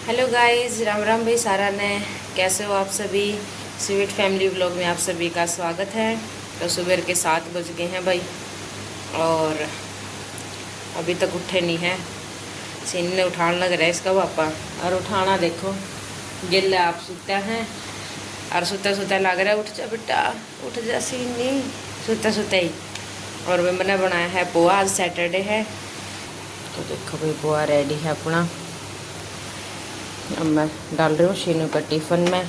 Hello guys, Ram Ram भाई सारा ने। कैसे हो आप सभी। स्वीट फैमिली व्लॉग में आप सभी का स्वागत है। तो सुबह के 7 बज गए हैं भाई, और अभी तक उठे नहीं हैं। सीन ने उठाने लग रहा है इसका पापा, और उठाना देखो गिल्ला आप सुता हैं, और सुता सुता लग रहा है उठ जा बेटा उठ जा सीनी, सुता सुता ही। और मैंने बनाया है पोहा, आज सैटरडे है। तो देखो भाई पोहा रेडी है अपना। अब मैं डाल रही हूँ शीनू का टिफ़िन में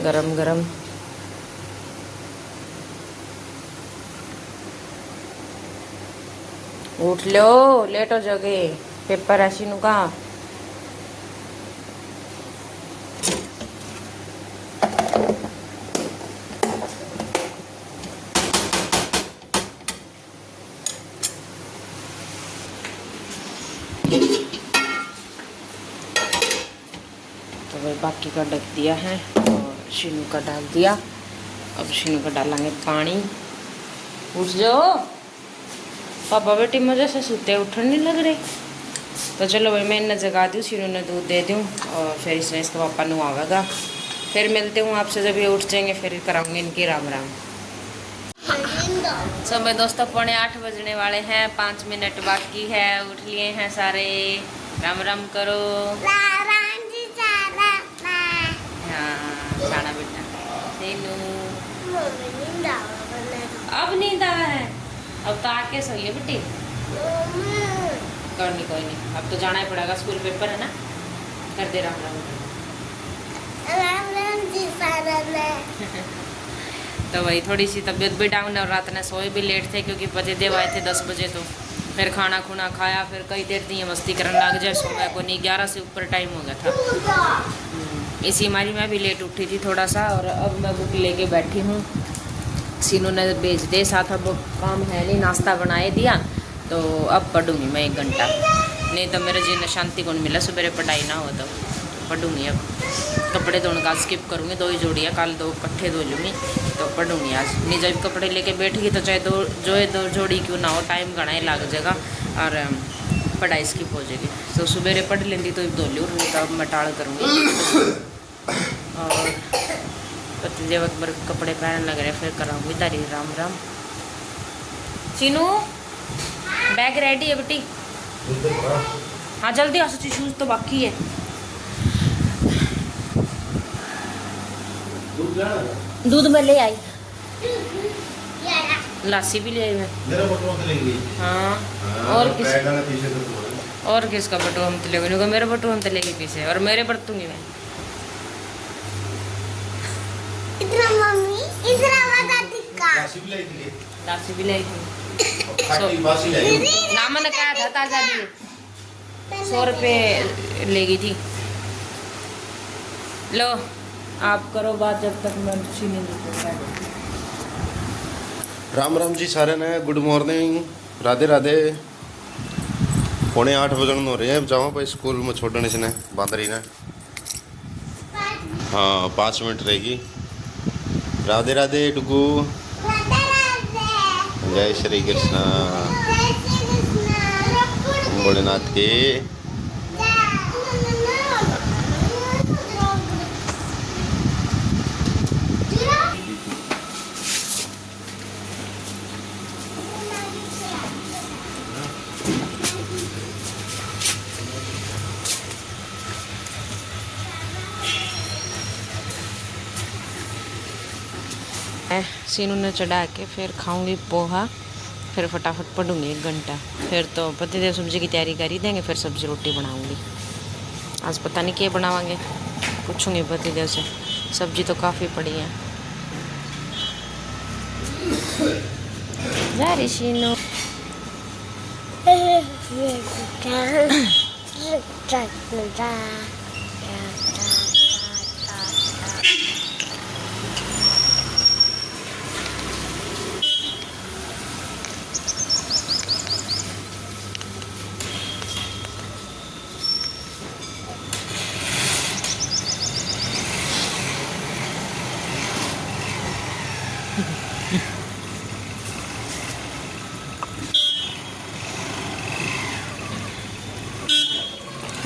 गरम गरम। उठ लो, लेट हो जाओगे, पेपर है शीनू का। तो भाई बाकी का ढक दिया है और शीनू का डाल दिया। अब शीनू का डालेंगे पानी। उठ जाओ पापा, बेटी मजे से सोते उठने नहीं लग रहे। तो चलो भाई मैं इन्हें जगा दूँ, शीनू ने दूध दे दूँ, और फिर इसने इसका पापा नहावेगा। फिर मिलते हूँ आपसे जब ये उठ जाएंगे, फिर कराऊंगी इनकी राम राम। समय दोस्तों 7:45 बजने वाले हैं, 5 मिनट बाकी है। उठ लिए हैं सारे, राम राम करो। हाँ साना बेटा सीनू, अब नींद आ है, अब तो आके सोइए बेटी। कोई नहीं, अब तो जाना ही पड़ेगा, स्कूल पेपर है ना। कर दे राम राम। तो वही थोड़ी सी तबीयत भी डाउन है, और रात में सोए भी लेट थे क्योंकि पतिदेव आए थे 10 बजे। तो फिर खाना खुना खाया, फिर कई देर दी मस्ती करने लग जाए। सोया को नहीं, 11 से ऊपर टाइम हो गया था। इसी मारी मैं भी लेट उठी थी थोड़ा सा, और अब मैं बुक लेके बैठी हूँ। सीनू ने भेज दे साथ, अब काम है नहीं, नाश्ता बनाए दिया। तो अब पढ़ूँगी मैं 1 घंटा, नहीं तो मेरे जी ने शांति कौन मिला, सुबह पढ़ाई ना हो तो पढ़ूँगी। अब कपड़े धोने का स्किप करूँगी, 2 ही जोड़ियाँ, कल 2 इकट्ठे धो लूँगी। तो पढ़ूँगी आज नहीं, जब कपड़े लेके बैठेगी तो चाहे 2 जोड़ी क्यों ना हो, टाइम घना ही लग जाएगा और पढ़ाई स्किप हो जाएगी। तो सुबह पढ़ लेंगी तो धो लूँ, तो अब मैं टाल करूँगी। और पतिदेव अकबर कपड़े पहनने लग रहे, फिर कराऊँगी तारी राम राम। सीनू बैग रेडी है बेटी। हाँ जल्दी आ, सच्ची शूज़ तो बाकी है। दूध में ले आई, लासी भी ले आई मैं। हाँ और किसका बटू हम तलेगा, मेरे बटू हम तलेगी पीछे, और मेरे बरतूंगी मैं। लासी भी लाई थी, ना मैंने कहा था ताजा लिए, 100 रुपये ले गई थी। लो आप करो बात जब तक मैं चीनी नहीं। राम राम जी सारे ने, गुड मॉर्निंग, राधे राधे। 7:45 बजन हो रहे हैं, जाओ भाई स्कूल में छोड़ने से ने बांदरी ने। हाँ 5 मिनट रहेगी। राधे राधे डुगू, जय श्री कृष्ण, भोलेनाथ के। सीनू ने चढ़ा के फिर खाऊंगी पोहा, फिर फटाफट पढ़ूंगी 1 घंटा। फिर तो पतिदेव सब्जी की तैयारी कर ही देंगे, फिर सब्जी रोटी बनाऊंगी। आज पता नहीं क्या बनावांगे, पूछूंगी पतिदेव से। सब्जी तो काफ़ी पड़ी है। जा रही Seenu.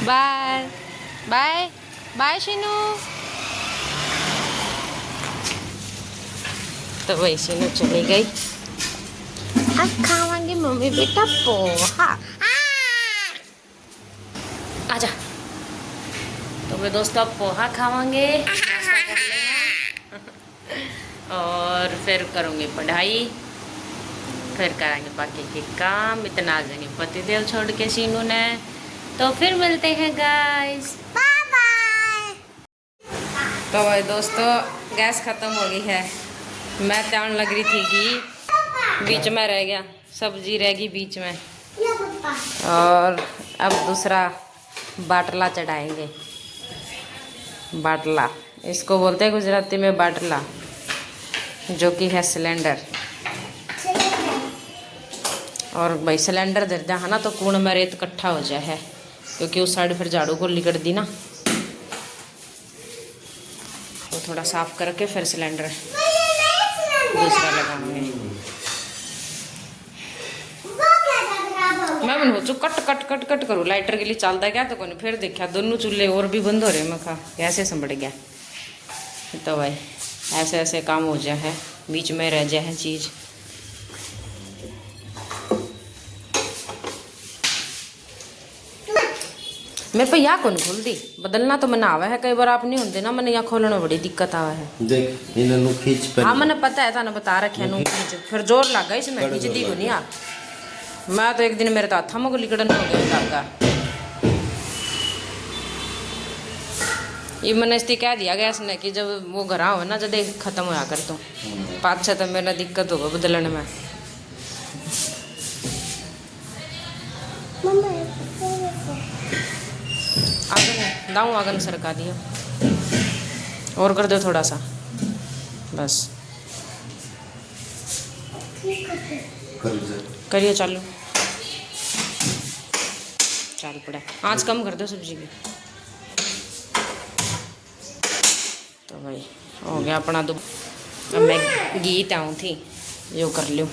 Bye. Bye bye Sheenu. तो वही शीनू चली गई। अब खावांगे मम्मी बेटा पोहा। आजा। तो वे दोस्तों अब पोहा खावांगे, नाश्ता कर लेंगे और फिर करूँगी पढ़ाई, फिर करेंगे बाकी के काम। इतना आ जाएंगे पतिदेव छोड़ के शीनू ने। तो फिर मिलते हैं गाइस, बाय बाय। तो भाई दोस्तों गैस ख़त्म हो गई है। मैं त्यान लग रही थी कि बीच में रह गया, सब्जी रह गई बीच में। और अब दूसरा बाटला चढ़ाएंगे। बाटला इसको बोलते हैं गुजराती में, बाटला, जो कि है सिलेंडर। और भाई सिलेंडर दर दिया है ना तो कूड़ में रेत इकट्ठा हो जाए है, क्योंकि उस साइड फिर झाड़ू को लिकड़ दी ना, तो थोड़ा साफ करके फिर सिलेंडर दूसरा लगाएंगे। मैं मन हो कट कट कट कट करूँ लाइटर के लिए चलता है क्या, तो कौन फिर देखा दोनों चूल्हे और भी बंद हो रहे। मैं खा कैसे संभड़ गया। तो भाई ऐसे ऐसे काम हो जाए है, बीच में रह जाए है चीज़। मेरे पे यहाँ कौन खोल दी, बदलना तो मैंने आवा है कई बार, आप नहीं होते ना, मैंने यहाँ खोलने में बड़ी दिक्कत आवा है। देख इन्हें खींच पे। हाँ मैंने पता है, थाने बता रखे नु खींच, फिर जोर लगा इसमें, खींच दी को नहीं आ। मैं तो एक दिन मेरे तो हाथों को लिकड़न हो गया लगा। ये मैंने इसलिए कह दिया गैस ने कि जब वो घर हो ना जब खत्म होया कर तो पाँच छः तो मेरा दिक्कत होगा बदलने में। आगन दाऊँ आगन सरका दियो और कर दो थोड़ा सा बस। करिए चालू, चाल पड़ा आँच कम कर दो सब्जी की। तो भाई हो गया अपना दो। अब मैं गीत आऊँ थी जो कर लूँ।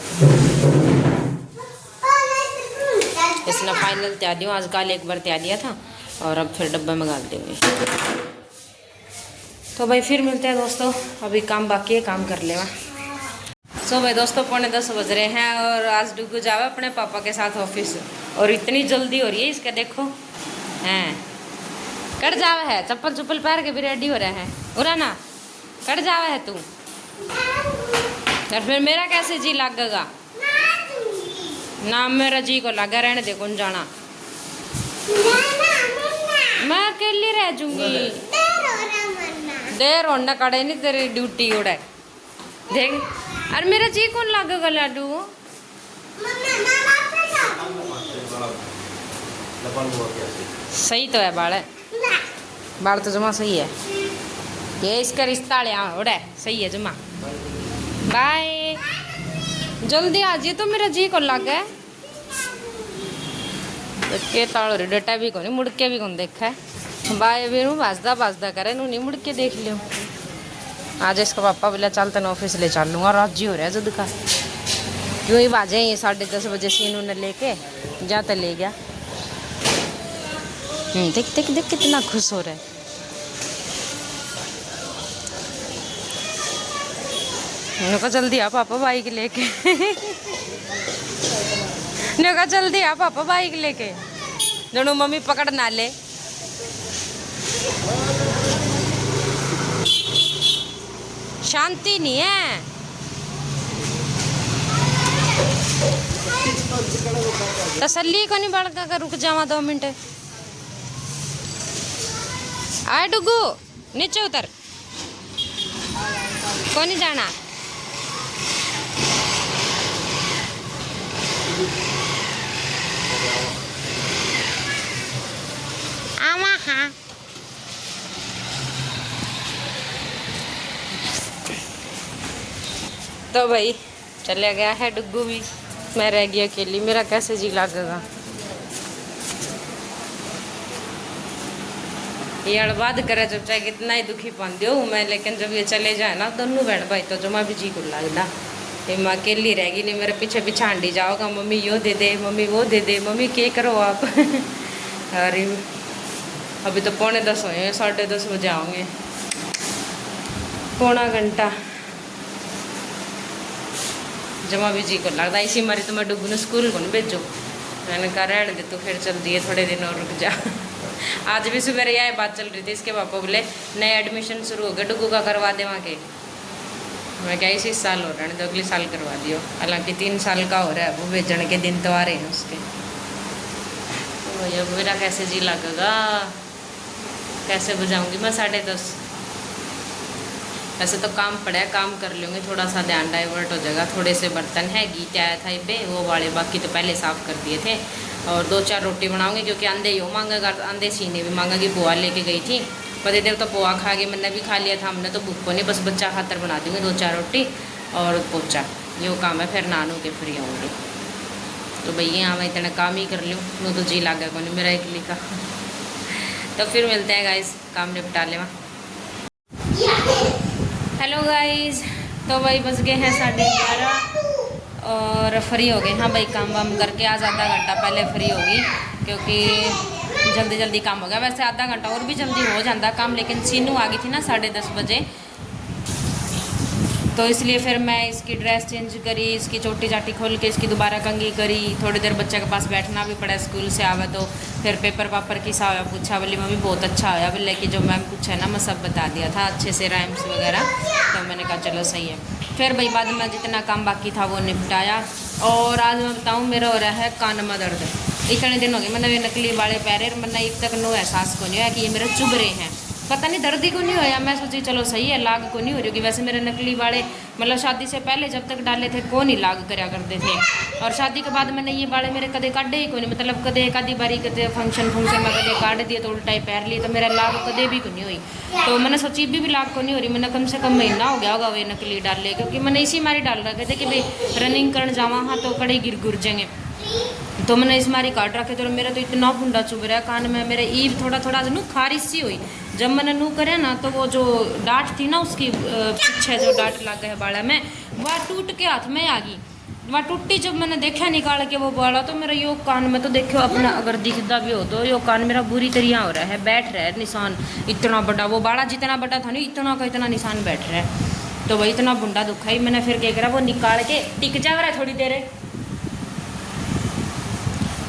इसने फाइनल त्याग दिया, आज कल एक बार त्याग दिया था और अब फिर डब्बे में डाल देंगे। तो भाई फिर मिलते हैं दोस्तों, अभी काम बाकी है, काम कर लेवा। सो भाई दोस्तों 9:45 बज रहे हैं और आज डुगू जावे अपने पापा के साथ ऑफिस, और इतनी जल्दी हो रही है इसके, देखो हैं कट जावे है, चप्पल चुप्पल पहन के भी रेडी हो रहा है। उरा ना कट जावे है तू, और फिर मेरा कैसे जी लगेगा ना, मेरा जी को लगा रहने दे, कौन जाना, मैं अकेली रह जूंगी। देर होने कड़े नहीं तेरी ड्यूटी उड़े देख। अरे मेरा जी कौन लगेगा लाडू, सही तो है बाल, बाल तो जमा सही है, ये इसका रिश्ता ले उड़े सही है जमा। बाय जल्दी आ जाइए, तो मेरा जी को लग है के ताल रे डटा भी को नहीं मुड़ के भी कौन देखा है। बाय भी भाजदा भाजदा करे नू नहीं मुड़ के देख लियो। आज इसका पापा बोला चल तेन ऑफिस ले चल लूँगा, राजी हो रहा है जद का, क्यों ही बाजे ये 10:30 बजे सीनू ने लेके जा तो ले गया। देख देख देख कितना खुश हो रहा है। मैंने कहा जल्दी आ पापा बाइक लेके ने कहा जल्दी आ पापा बाइक लेके, दोनों मम्मी पकड़ ना ले। शांति नहीं है, तसल्ली को नहीं बढ़ कर रुक जावा 2 मिनट। आए डुगू नीचे उतर, को नहीं जाना। आवा हाँ तो भाई चले गया है डुगू भी, मैं रह गई अकेली, मेरा कैसे जी लगेगा। ये अड़बाद करे जब चाहे कितना ही दुखी पान दो मैं, लेकिन जब ये चले जाए ना दोनों बहन भाई तो जमा भी जी को लगना। ये मैं अकेली रहेगी नहीं, मेरे पीछे पीछे हांडी जाओगा, मम्मी यो दे दे, मम्मी वो दे दे, मम्मी क्या करो आप। अरे अभी तो 9:45 हुए हैं, 10:30 बजे आऊँगे, पौना घंटा जमा भी जी को लगता इसी मारी तो मैं डुगू ने स्कूल को नहीं भेजो। मैंने कहा रहने दे तो फिर चल दिए थोड़े दिन और रुक जा। आज भी सुबह यह बात चल रही थी, इसके पापा बोले नए एडमिशन शुरू हो गए डुगू का करवा दे वहाँ के। मैं क्या इसी साल हो रहा है तो अगले साल करवा दियो, हालांकि 3 साल का हो रहा है, वो भेजने के दिन तो आ रहे हैं उसके। तो भैया मेरा कैसे जी लगेगा, कैसे बजाऊंगी मैं 10:30। वैसे तो काम पड़ा है, काम कर लूँगी, थोड़ा सा ध्यान डाइवर्ट हो जाएगा। थोड़े से बर्तन है, गीत आया था पे वो वाले, बाकी तो पहले साफ़ कर दिए थे। और 2-4 रोटी बनाऊंगी क्योंकि अंधे ही मांगेगा, अंधे सीने भी मांगेगी। पोहा लेके गई थी पतिदेव तो पोहा खा गए, मैंने भी खा लिया था, हमने तो भूख को नहीं, बस बच्चा खातर बना दूँगी 2-4 रोटी और पोचा, यो काम है। फिर नानू के फ्री आऊँगी। तो भैया हाँ मैं इतना काम ही कर लूँ, मैं तो जी लागा को नहीं मेरा इकली का। तो फिर मिलते हैं गाइस, काम निपटा ले। हेलो गाइस, तो भाई बज गए हैं 11:30 और फ्री हो गए। हाँ भाई काम वाम करके आज आधा घंटा पहले फ्री होगी क्योंकि जल्दी जल्दी काम हो गया। वैसे आधा घंटा और भी जल्दी हो जाता काम, लेकिन सीनू आ गई थी ना 10:30 बजे, तो इसलिए फिर मैं इसकी ड्रेस चेंज करी, इसकी चोटी चाटी खोल के इसकी दोबारा कंघी करी। थोड़ी देर बच्चे के पास बैठना भी पड़ा, स्कूल से आवा तो फिर पेपर पापर किसा होया पूछा, बोली मम्मी बहुत अच्छा होया, बोले कि जो मैम पूछा है ना मैं सब बता दिया था अच्छे से, राइम्स वगैरह। तो मैंने कहा चलो सही है। फिर भाई बाद में जितना काम बाकी था वो निपटाया। और आज मैं बताऊँ मेरा हो रहा है कान में दर्द। इतने दिन हो गए मैंने नकली वाले पैरे, मैंने एक तक नो एहसास को नहीं होया कि ये मेरे चुभ रहे हैं, पता नहीं दर्द ही को नहीं होया। मैं सोची चलो सही है, लाग को नहीं हो रही होगी। वैसे मेरे नकली वाले मतलब शादी से पहले जब तक डाले थे कौन ही लाग करया करते थे, और शादी के बाद मैंने ये वाले मेरे कदे काटे ही को नहीं, मतलब कदे एक आधी बारी कदे फंक्शन में कदे काट दिए तो उल्टा ही पैर लिए, तो मेरा लाग कदे भी को नहीं हुई। तो मैंने सोची भी लाग को नहीं हो रही, मैंने कम से कम महीना हो गया होगा वे नकली डाले, क्योंकि मैंने इसी मारी डाल रखे थे कि भाई रनिंग करने जावा हाँ तो कड़े गिर गुर जाएंगे, तो मैंने इस मारी काट रखे। तो मेरा तो इतना फुंडा चुभ रहा है कान में, मेरे ईव थोड़ा थोड़ा नू खारिश सी हुई। जब मैंने नू करे ना तो वो जो डांट थी ना उसकी पीछे जो डांट लग गया बाड़ा में, वह टूट के हाथ में आ गई, वह टूटी। जब मैंने देखा निकाल के वो बाड़ा तो मेरा यो कान में तो देखो अपना अगर दिखता भी हो तो यो कान मेरा बुरी तरह हो रहा है, बैठ रहा है निशान इतना बड़ा, वो बाड़ा जितना बड़ा था नहीं इतना का इतना निशान बैठ रहा है। तो वही इतना बुंडा दुखा ही, मैंने फिर क्या करा वो निकाल के टिक जा रहा है थोड़ी देर,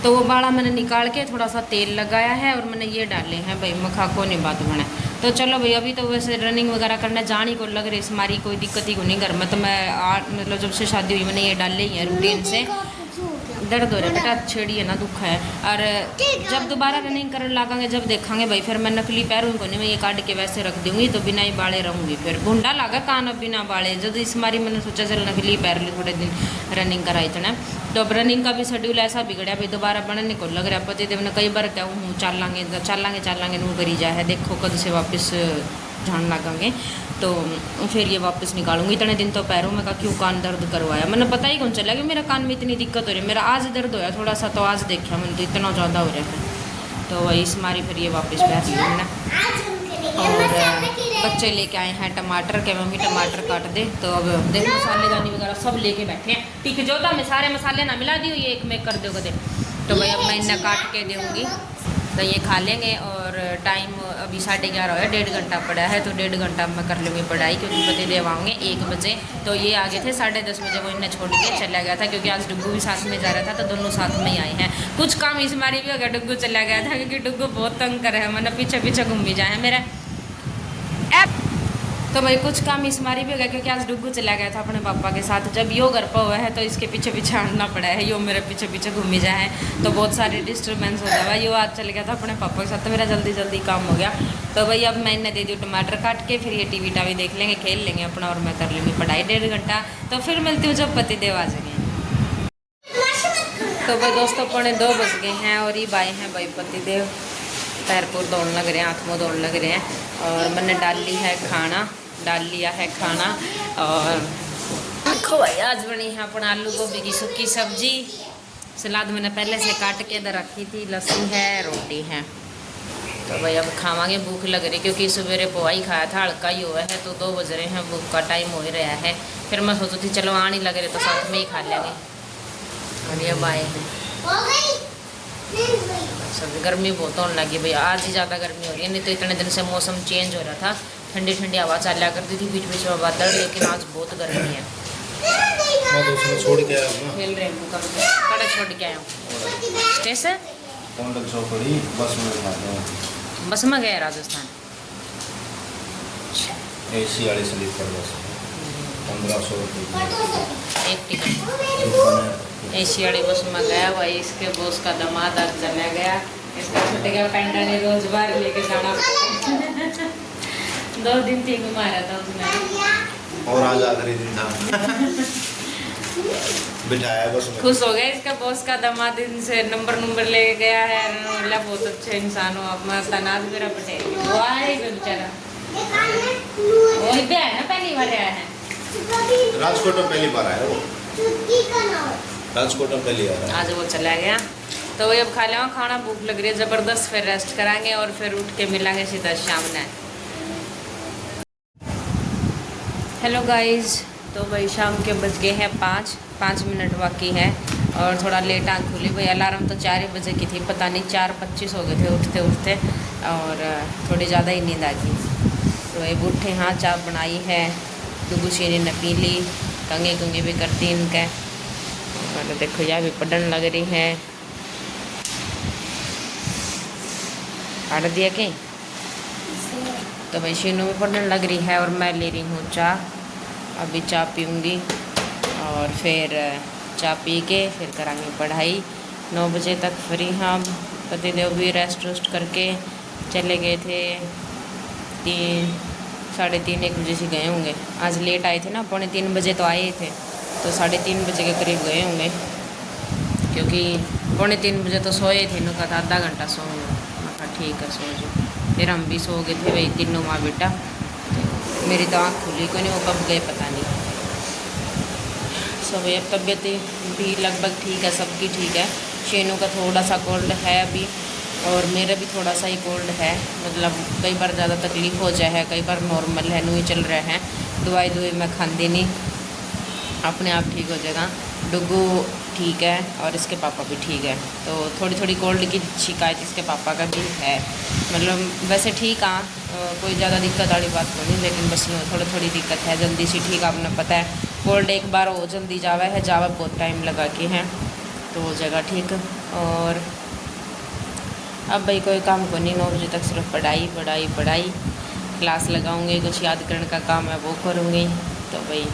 तो वो बाड़ा मैंने निकाल के थोड़ा सा तेल लगाया है और मैंने ये डाले हैं भाई, मखा को नहीं बात बना। तो चलो भाई अभी तो वैसे रनिंग वगैरह करने जाने को लग रही, हमारी कोई दिक्कत ही को नहीं घर में। तो मैं मतलब जब से शादी हुई मैंने ये डाले ही हैं रूटीन से। दर्द हो रहा है बेटा, छेड़ी है ना दुख है। और जब दोबारा रनिंग करने लगांगे जब देखांगे भाई, फिर मैं नकली पैरों को नहीं मैं ये काट के वैसे रख दूँगी, तो बिना ही बाड़े रहूँगी। फिर भुंडा लगा कान अब बिना बाड़े, जब इस मारी मैंने सोचा चल नकली पैर ली थोड़े दिन रनिंग कराई थे ना। तो अब रनिंग का भी शेड्यूल ऐसा बिगड़ा भाई, दोबारा बनने को लग रहा है। पतिदेव ने कई बार कहूँ हूँ चालांगे नू करी जाए, देखो कद से वापस जान लगांगे तो फिर ये वापस निकालूंगी। इतने दिन तो पैरों में का क्यों कान दर्द करवाया, मैंने पता ही कौन चला कि मेरा कान में इतनी दिक्कत हो रही है। मेरा आज दर्द होया थोड़ा सा, तो आज देखा मैंने तो इतना ज़्यादा हो रहा है, तो वही इस मारी फिर ये वापस बैठ लिया मैंने। और बच्चे लेके आए हैं टमाटर के, मम्मी टमाटर काट दे। तो अब देख मसालेदानी वगैरह सब लेके बैठे हैं, ठीक जो था मैं सारे मसाले ना मिला दी हुई एक में कर दो कदे। तो भाई अब मैं इन्हें काट के दूँगी तो ये खा लेंगे। और टाइम अभी 11:30 हो गया, 1.5 घंटा पड़ा है, तो 1.5 घंटा मैं कर लूँगी पढ़ाई, क्योंकि पतिदेव आएंगे 1 बजे। तो ये आ गए थे 10:30 बजे, वो इन्हें छोड़ के चला गया था, क्योंकि आज डुग्गू भी साथ में जा रहा था, तो दोनों साथ में ही आए हैं। कुछ काम इस मारी भी हो गया, डुग्गू चला गया था क्योंकि डुग्गू बहुत तंग कर है, मैंने पीछे पीछे घूम भी जाए मेरा ऐप। तो भाई कुछ काम इस मारी भी हो गया, क्योंकि आज डुग्गू चला गया था अपने पापा के साथ। जब यो घर पर हुआ है तो इसके पीछे पीछे आना पड़ा है, यो मेरे पीछे पीछे घूमी जाए, तो बहुत सारी डिस्टर्बेंस हो जाएगा। यो आज चल गया था अपने पापा के साथ, तो मेरा जल्दी जल्दी काम हो गया। तो भाई अब मैं इन्हें दे दूँ टमाटर काट के, फिर ये टीवी टावी देख लेंगे, खेल लेंगे अपना, और मैं कर लूँगी पढ़ाई 1.5 घंटा। तो फिर मिलती हूँ जब पतिदेव आ जाएंगे। तो भाई दोस्तों 2:45 बज गए हैं और ये आए हैं भाई पतिदेव, पैर पुर दौड़ने लग रहे हैं, हाथ मुँह दौड़ने लग रहे हैं। और मैंने डाल लिया है खाना। और देखो भाई आज बनी है अपना आलू गोभी की सूखी सब्जी, सलाद मैंने पहले से काट के इधर रखी थी, लस्सी है, रोटी है। तो भाई अब खावांगे, भूख लग रही, क्योंकि सवेरे पोहा ही खाया था, हल्का ही हुआ है, तो 2 बज रहे हैं, भूख का टाइम हो ही रहा है। फिर मैं सोची थी चलो आने लग रहे तो साथ में ही खा लेंगे। और ये अब आए हैं। सब गर्मी बहुत होने लगी भाई, आज ही ज़्यादा गर्मी हो रही है, नहीं तो इतने दिन से मौसम चेंज हो रहा था, ठंडी ठंडी हवा चला करती थी बीच बीच में बादल, लेकिन आज बहुत गर्मी है। मैं तो उसमें छोड़ के आया हूँ ना। खेल रहे हैं कड़ा छोड़ के आया हूँ स्टेशन कौंडल चौकड़ी बस में बैठाते हैं। बस में गए राजस्थान। AC वाली स्लीपर बस 1500 रुपये एक टिकट AC वाली बस में गया भाई, इसके बॉस का दामाद आज चला गया, इसका छोटे का पेंडा ने रोज बार लेके जाना 2 दिन थी घुमा रहा था उसने, और आज आखिरी दिन था बिठाया बस में। खुश हो गया इसका बॉस का दामाद, इनसे नंबर लेके गया है, बोला बहुत अच्छे इंसान हो आप, मैं तनाज मेरा पटेल वो आएगा बेचारा, वही भी आया ना पहली बार आया है, राजकोट में पहली बार आया वो, राजकोट में पहली बार आया। आज वो चला गया। तो वही अब खा लेवा खाना, भूख लग रही है ज़बरदस्त, फिर रेस्ट कराएंगे और फिर उठ के मिलेंगे सीधा शाम ने। हेलो गाइस, तो भाई शाम के बज गए हैं 5 मिनट बाकी है और थोड़ा लेट आँख खुली भाई, अलार्म तो 4 ही बजे की थी, पता नहीं 4:25 हो गए थे उठते उठते, और थोड़ी ज़्यादा ही नींद आ गई। तो ये उठे, हाँ चाय बनाई है, दुगू चीनी ने पी ली, कंगे कंगे भी करती इनके, और देखो यह भी पढ़ने लग रही है, आड़ दिया कहीं। तो भाई शीनू भी पढ़ने लग रही है और मैं ले रही हूँ चाय, अभी चाय पीऊँगी और फिर चाय पी के फिर करांगे पढ़ाई। 9 बजे तक फ्री हम, पतिदेव भी रेस्ट वेस्ट करके चले गए थे, 3, 1 बजे से गए होंगे, आज लेट आए थे ना, 2:45 बजे तो आए थे, तो 3:30 बजे के करीब गए होंगे, क्योंकि 2:45 बजे तो सोए थे, इन्होंने कहा था आधा घंटा सोऊंगा, मैं कहा ठीक है सो जाओ, फिर हम भी सो गए थे भाई तीनों माँ बेटा, मेरी तो आँख खुली को नहीं, वो कब गए पता नहीं। सब अब तबीयत भी लगभग ठीक है, सबकी ठीक है, शेनू का थोड़ा सा कोल्ड है अभी, और मेरा भी थोड़ा सा ही कोल्ड है, मतलब कई बार ज़्यादा तकलीफ़ हो जाए है, कई बार नॉर्मल है, नू चल रहे हैं, दवाई मैं खाती नहीं, अपने आप ठीक हो जाएगा। डुगू ठीक है और इसके पापा भी ठीक है, तो थोड़ी कोल्ड की शिकायत इसके पापा का भी है, मतलब वैसे ठीक, हाँ कोई ज़्यादा दिक्कत वाली बात तो नहीं, लेकिन बस थोड़ी दिक्कत है, जल्दी सी ठीक, आपने पता है कोल्ड एक बार हो जल्दी जावा बहुत टाइम लगा के हैं, तो वो जगह ठीक। और अब भाई कोई काम को नहीं, 9 बजे तक सिर्फ पढ़ाई, क्लास लगाऊंगी, कुछ याद करने का काम है वो करूँगी, तो भाई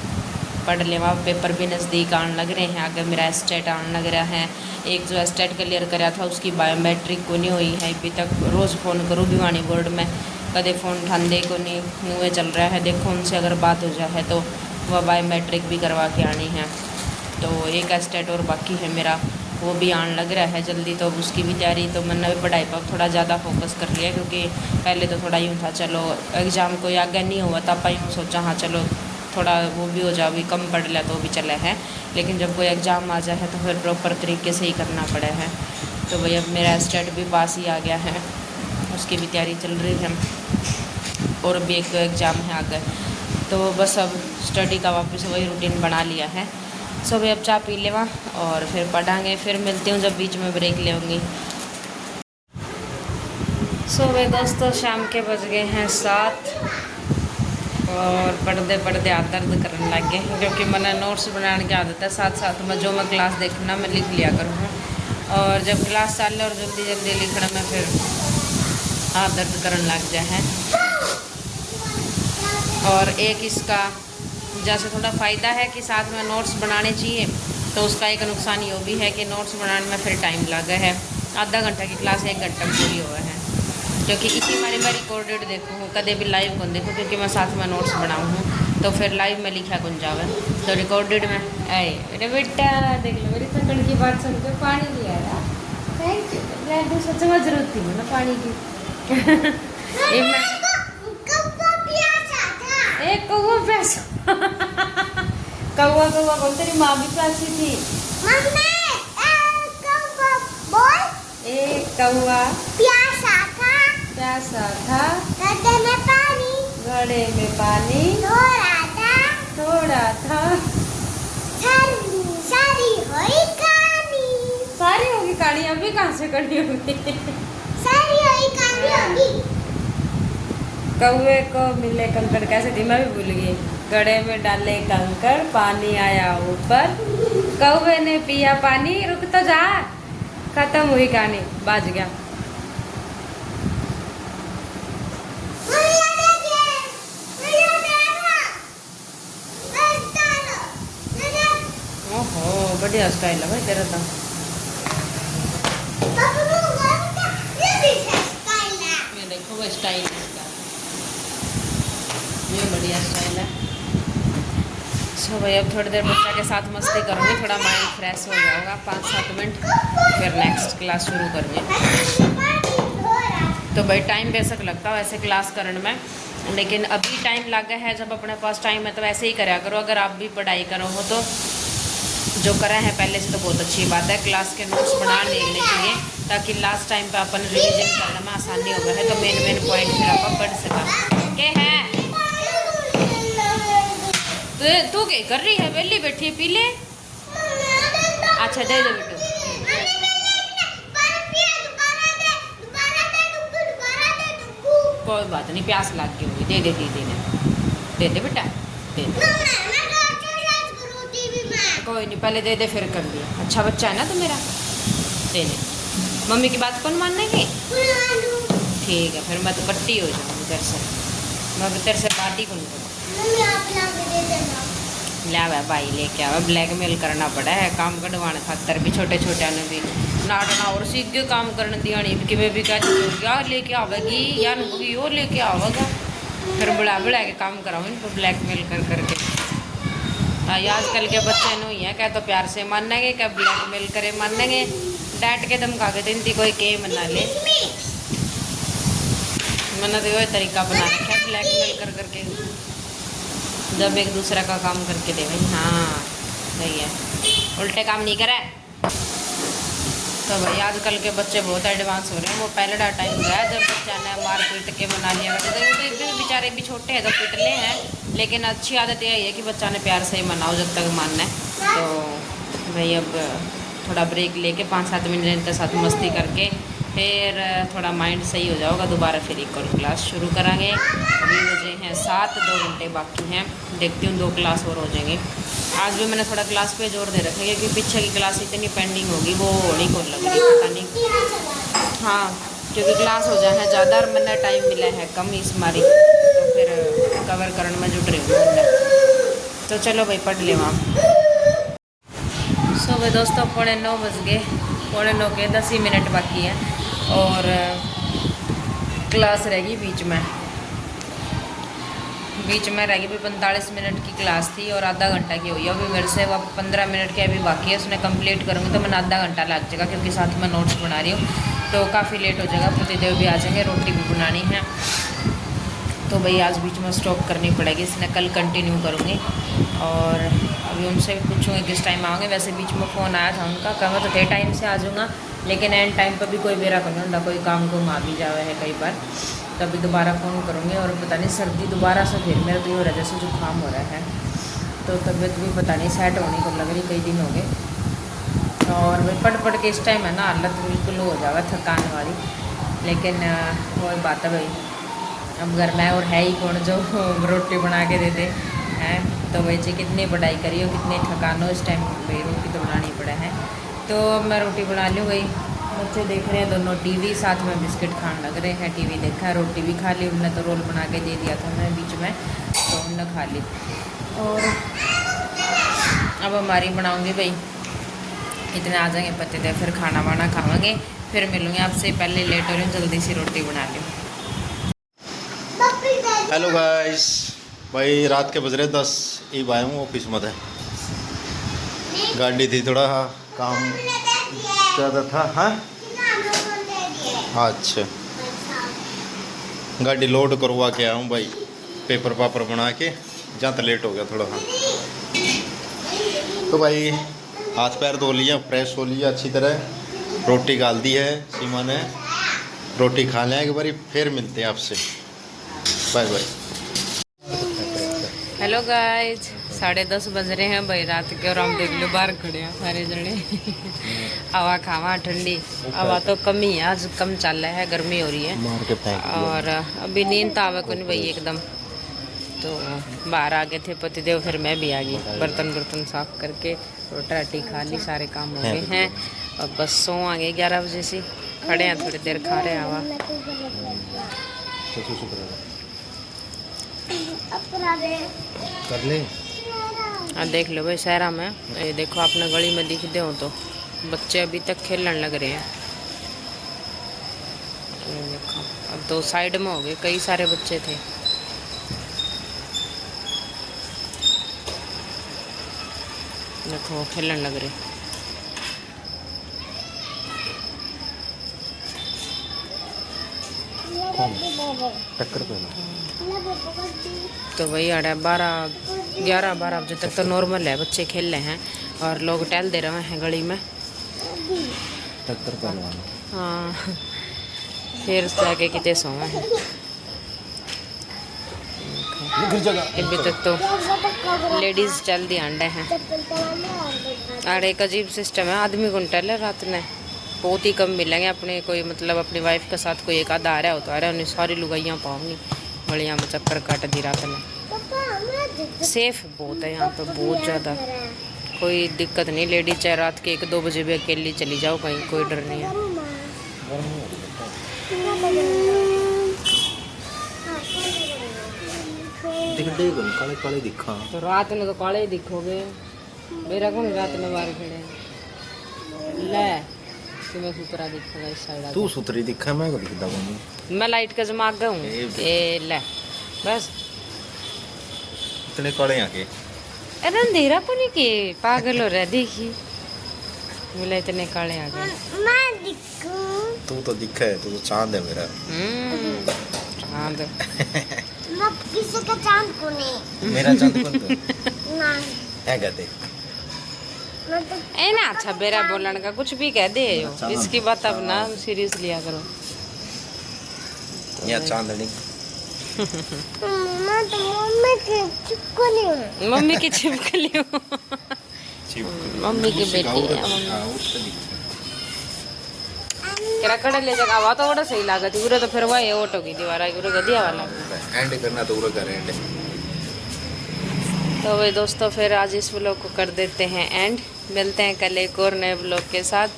पढ़ ले, वहाँ पेपर भी नज़दीक आने लग रहे हैं, आगे मेरा स्टेट आने लग रहा है, एक जो स्टेट क्लियर कराया था उसकी बायोमेट्रिक को नहीं हुई है अभी तक, रोज़ फ़ोन करूँ भिवानी बोर्ड में, कदे फ़ोन उठाने को नहीं, नुए चल रहा है, देखो उनसे अगर बात हो जाए तो वह बायोमेट्रिक भी करवा के आनी है, तो एक स्टेट और बाकी है मेरा, वो भी आने लग रहा है जल्दी, तो उसकी भी तैयारी, तो मैंने भी पढ़ाई पर थोड़ा ज़्यादा फोकस कर लिया, क्योंकि पहले तो थोड़ा यूँ था चलो एग्ज़ाम कोई आगे नहीं हुआ था, पर यूँ सोचा हाँ चलो थोड़ा वो भी हो जाए, भी कम पढ़ लिया तो भी चला है, लेकिन जब कोई एग्ज़ाम आ जाए तो फिर प्रॉपर तरीके से ही करना पड़ा है। तो भाई अब मेरा स्टेट भी पास ही आ गया है, उसकी भी तैयारी चल रही है, और भी एक एग्ज़ाम है आगे, तो बस अब स्टडी का वापस वही रूटीन बना लिया है। सो भाई अब चाय पी लेवा और फिर पढ़ाएंगे, फिर मिलती हूँ जब बीच में ब्रेक लेंगी। सो भाई दोस्तों शाम के बज गए हैं 7 और पढ़ते हाथ दर्द करने लग गए, क्योंकि मैंने नोट्स बनाने की आदत है, साथ में जो मैं क्लास देखना मैं लिख लिया करूँ, और जब क्लास चल और जल्दी लिखना में फिर हाथ दर्द करने लग जाए है। और एक इसका जैसे थोड़ा फ़ायदा है कि साथ में नोट्स बनाने चाहिए, तो उसका एक नुकसान ये भी है कि नोट्स बनाने में फिर टाइम लगा है, आधा घंटा की क्लास 1 घंटा पूरी हुआ है, क्योंकि इसी मैं रिकॉर्डेड देखूँ हूँ, कदे भी लाइव कौन देखूँ, क्योंकि मैं साथ में नोट्स बनाऊँ हूँ, तो फिर लाइव में लिखा कौन जावे, तो रिकॉर्डेड में आए। अरे बेटा देख लो मेरी थकड़ की बात सुन के पानी लिया यार, थैंक यू, सच में जरूरत थी ना पानी की। एक कौवा प्यासा कौवा कौन तेरी माँ भी प्यासी थी, एक कौवा प्यासा था, घड़े में पानी थोड़ा था, सारी होगी की कहानी अभी कहाँ से करनी होगी? सारी वही कहानी होगी। कौवे को मिले कंकड़ कैसे थी, मैं भी भूल गई। गड्ढे में डाले कंकड़, पानी आया ऊपर, कौवे ने पिया पानी, रुक तो जा। खत्म हुई कहानी, बाज गया। ओहो बढ़िया स्टाइल है भाई तेरा तो। ये देखो वो स्टाइल इसका, ये बढ़िया स्टाइल है। सो भाई अब थोड़ी देर बच्चा के साथ मस्ती करूँगी, थोड़ा माइंड फ्रेश हो जाएगा 5-7 मिनट, फिर नेक्स्ट क्लास शुरू करूँगी। तो भाई टाइम बेशक लगता है वैसे क्लास करने में, लेकिन अभी टाइम लगा है, जब अपने पास टाइम है तो ऐसे ही करा करो। अगर आप भी पढ़ाई करो हो तो जो करा है पहले से तो बहुत अच्छी बात है। क्लास के नोट्स बना लेने चाहिए ताकि लास्ट टाइम पे अपन रिवीजन करने में आसानी हो गया है, तो मेन पॉइंट फिर अपन पढ़ सका। क्या है तू क्या कर रही है? वेली बैठी है, पी ले। अच्छा दे दे बेटू। कोई बात नहीं, प्यास लग गई होगी, दे दे दीदी ने, दे दे बेटा दे दे। कोई नहीं, पहले दे दे फिर कर लिया। अच्छा बच्चा है ना तो मेरा, दे दे। मम्मी की बात कौन मानेगी? ठीक है फिर मैं तो कट्टी हो जाऊँगी तेरे से, मैं तेरे से बात ही कौन करूँ। लिया भाई लेके आवा, ब्लैकमेल करना पड़ा है काम कढ़वाने खातर भी। छोटे छोटे ने भी नाटना और सीधे काम करने दिया नहीं कि मैं भी कहती यार लेके आवेगी या वो लेके आवेगा, फिर बुला के काम कराऊँ इनको ब्लैकमेल कर करके। हाँ आजकल के बच्चे नहीं है, क्या तो प्यार से मानेंगे, क्या ब्लैकमेल करे मानेंगे, डांट के धमका के दिन कोई के मना ले। मैंने तो वही तरीका बना रखा है ब्लैकमेल कर करके, जब एक दूसरे का काम करके दे भाई। हाँ सही है, उल्टे काम नहीं करे। तो भाई आजकल के बच्चे बहुत एडवांस हो रहे हैं। वो पहले टाइम गया जब बच्चा ने मार पीट के बना लिया करते थे, तो बेचारे भी छोटे हैं तो पिटले हैं, लेकिन अच्छी आदत यही है कि बच्चा ने प्यार से ही मनाओ जब तक मानना है। तो भाई अब थोड़ा ब्रेक लेके 5-7 मिनट इनके साथ मस्ती करके फिर थोड़ा माइंड सही हो जाएगा, दोबारा फिर एक और क्लास शुरू करेंगे। अभी बजे हैं 7, 2 घंटे बाकी हैं, देखती हूँ 2 क्लास और हो जाएंगे। आज भी मैंने थोड़ा क्लास पे जोर दे रखा है क्योंकि पीछे की क्लास इतनी पेंडिंग होगी, वो होनी कौन लग रही पता नहीं। हाँ क्योंकि क्लास हो जाए है ज़्यादा और मैंने टाइम मिला है कम इस मारी, तो फिर कवर करने में जुट रही हूँ। तो चलो भाई पढ़ ले वहाँ। सो भाई दोस्तों 9:15 बज गए, 9:15 के 10 ही मिनट बाकी है और क्लास रहेगी बीच में रहेगी भी 45 मिनट की क्लास थी और आधा घंटा की हुई है। अभी मेरे से वो 15 मिनट के अभी बाकी है, उसने कंप्लीट करूँगी तो मैंने आधा घंटा लग जाएगा क्योंकि साथ में नोट्स बना रही हूँ, तो काफ़ी लेट हो जाएगा। प्रतिदेव भी आ जाएंगे, रोटी भी बनानी है, तो भाई आज बीच में स्टॉप करनी पड़ेगी, इसने कल कंटिन्यू करूँगी। और अभी उनसे भी पूछूँगी किस टाइम आओगे। वैसे बीच में फ़ोन आया था उनका, कहा तो थे टाइम से आ जाऊँगा, लेकिन एंड टाइम पर भी कोई बेरा करना होता, कोई काम को आ भी जावे है कई बार, तभी दोबारा फ़ोन करूँगी। और पता नहीं सर्दी दोबारा से फिर मेरा भी हो रहा है, जैसे जुकाम हो रहा है, तो तबीयत भी पता नहीं सेट होने को लग रही, कई दिन हो गए। और भाई पढ़ के इस टाइम है ना हालत बिल्कुल हो जाएगा थकान वाली, लेकिन वही बात है भाई, अब घर में और है ही कौन जो रोटी बना के दे दे हैं। तो भाई जी कितनी पढ़ाई करी हो, कितनी थकान हो, इस टाइम भाई रोटी तो बनानी पड़ा है। तो अब मैं रोटी बना लूँ भाई। बच्चे देख रहे हैं दोनों टीवी, साथ में बिस्किट खाने लग रहे हैं। टीवी देखा, रोटी भी खा ली, उनने तो रोल बना के दे दिया था मैं बीच में, तो उनने खा ली। और अब हमारी बनाऊँगी भाई, इतने आ जाएंगे पत्ते थे, फिर खाना वाना खावांगे, फिर मिलूँगी आपसे। पहले लेट हो रही हूँ, जल्दी सी रोटी बना लूँ। हेलो गाइस, भाई रात के बज रहे 10, ई आया हूँ ऑफिस में। गाड़ी थी थोड़ा काम ज़्यादा था। हाँ अच्छा, गाड़ी लोड करवा के आया हूँ भाई, पेपर पापर बना के, जहाँ तक लेट हो गया थोड़ा। हाँ तो भाई हाथ पैर धो लिया, फ्रेश हो लिया अच्छी तरह, रोटी गाल दी है सीमा ने, रोटी खा लें एक बारी, फिर मिलते हैं आपसे। Bye bye. हेलो गाइज, 10:30 बज रहे हैं भाई रात के, और हम देख लो बाहर खड़े हैं सारे जने। हवा खावा ठंडी, हवा तो कम ही है, आज कम चल रहा है, गर्मी हो रही है। मार के फेंक दिया। और अभी नींद तो आवे को नहीं भाई एकदम, तो बाहर आ गए थे पतिदेव, फिर मैं भी आ गई, बर्तन साफ करके रोटी राटी खा ली, सारे काम हो गए हैं। और बस सो आ गए 11 बजे से, खड़े हैं थोड़ी देर, खा रहे हैं हवा। कर ले। देख लो भाई शहरा में, ये देखो आपने गली में दिख दे हो तो बच्चे अभी तक खेलने लग रहे हैं। ये देखो अब तो साइड में हो गए, कई सारे बच्चे थे। देखो खेलने लग रहे। टक्कर पे तो वही 11-12 बजे तक तो नॉर्मल है, बच्चे खेल रहे हैं और लोग टहल दे रहे हैं गली में। टक्कर पहलवान। हाँ फिर जाके कितने सो हैं। अभी तक तो लेडीज जल्दी अंडे हैं। अरे एक अजीब सिस्टम है, आदमी को टहले रात में बहुत ही कम मिलेंगे अपने, कोई मतलब अपनी वाइफ के साथ कोई एक आधा आ रहा हो तो आ रहा है, उन्हें सारी लुगाइयाँ पाऊंगी गलियाँ में चक्कर काट दी रात में। सेफ बहुत है यहाँ पे, बहुत ज़्यादा कोई दिक्कत नहीं, लेडीज चाहे रात के 1-2 बजे भी अकेली चली जाओ कहीं, कोई डर नहीं है। काले काले दिखा तो रात में तो काले ही दिखोगे, मेरा कौन रात में बाहर खड़े ले, तुम्हें सुतरा दिखेगा इस साइड। तू सुतरी दिखा, मैं को दिखता कौन। मैं लाइट का जमा गया हूँ ये ले बस। इतने काले आके अरे अंधेरा को नहीं कि पागल हो रहा, देखी बोला इतने काले आ गए। मैं दिखूं? तू तो दिखा है, तू तो चांद है मेरा। चांद मैं किसी का चांद को नहीं। मेरा चांद कौन तो नहीं है कहते। मैं तो ए ना अच्छा बेरा बोलन का कुछ भी कह दे हो, इसकी बात अब ना सीरियस लिया करो। या चांदनी मैं तो मम्मी की चिपकली हूँ। मम्मी की छिपकली हूँ। मम्मी की बेटी है तेरा कड़े ले जाएगा, हवा तो बड़ा सही लागत है, तो फिर वही ऑटो की दीवार आई गदिया वाला एंड करना तो पूरा कर एंड। तो भाई दोस्तों फिर आज इस व्लॉग को कर देते हैं एंड, मिलते हैं कल एक और नए व्लॉग के साथ।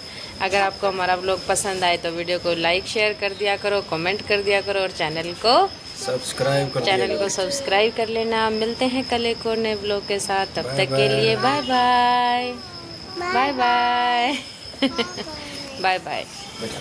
अगर आपको हमारा व्लॉग पसंद आए तो वीडियो को लाइक शेयर कर दिया करो, कमेंट कर दिया करो और चैनल को सब्सक्राइब कर लेना। मिलते हैं कल एक और नए व्लॉग के साथ, तब तक के लिए bye bye bye bye bye bye.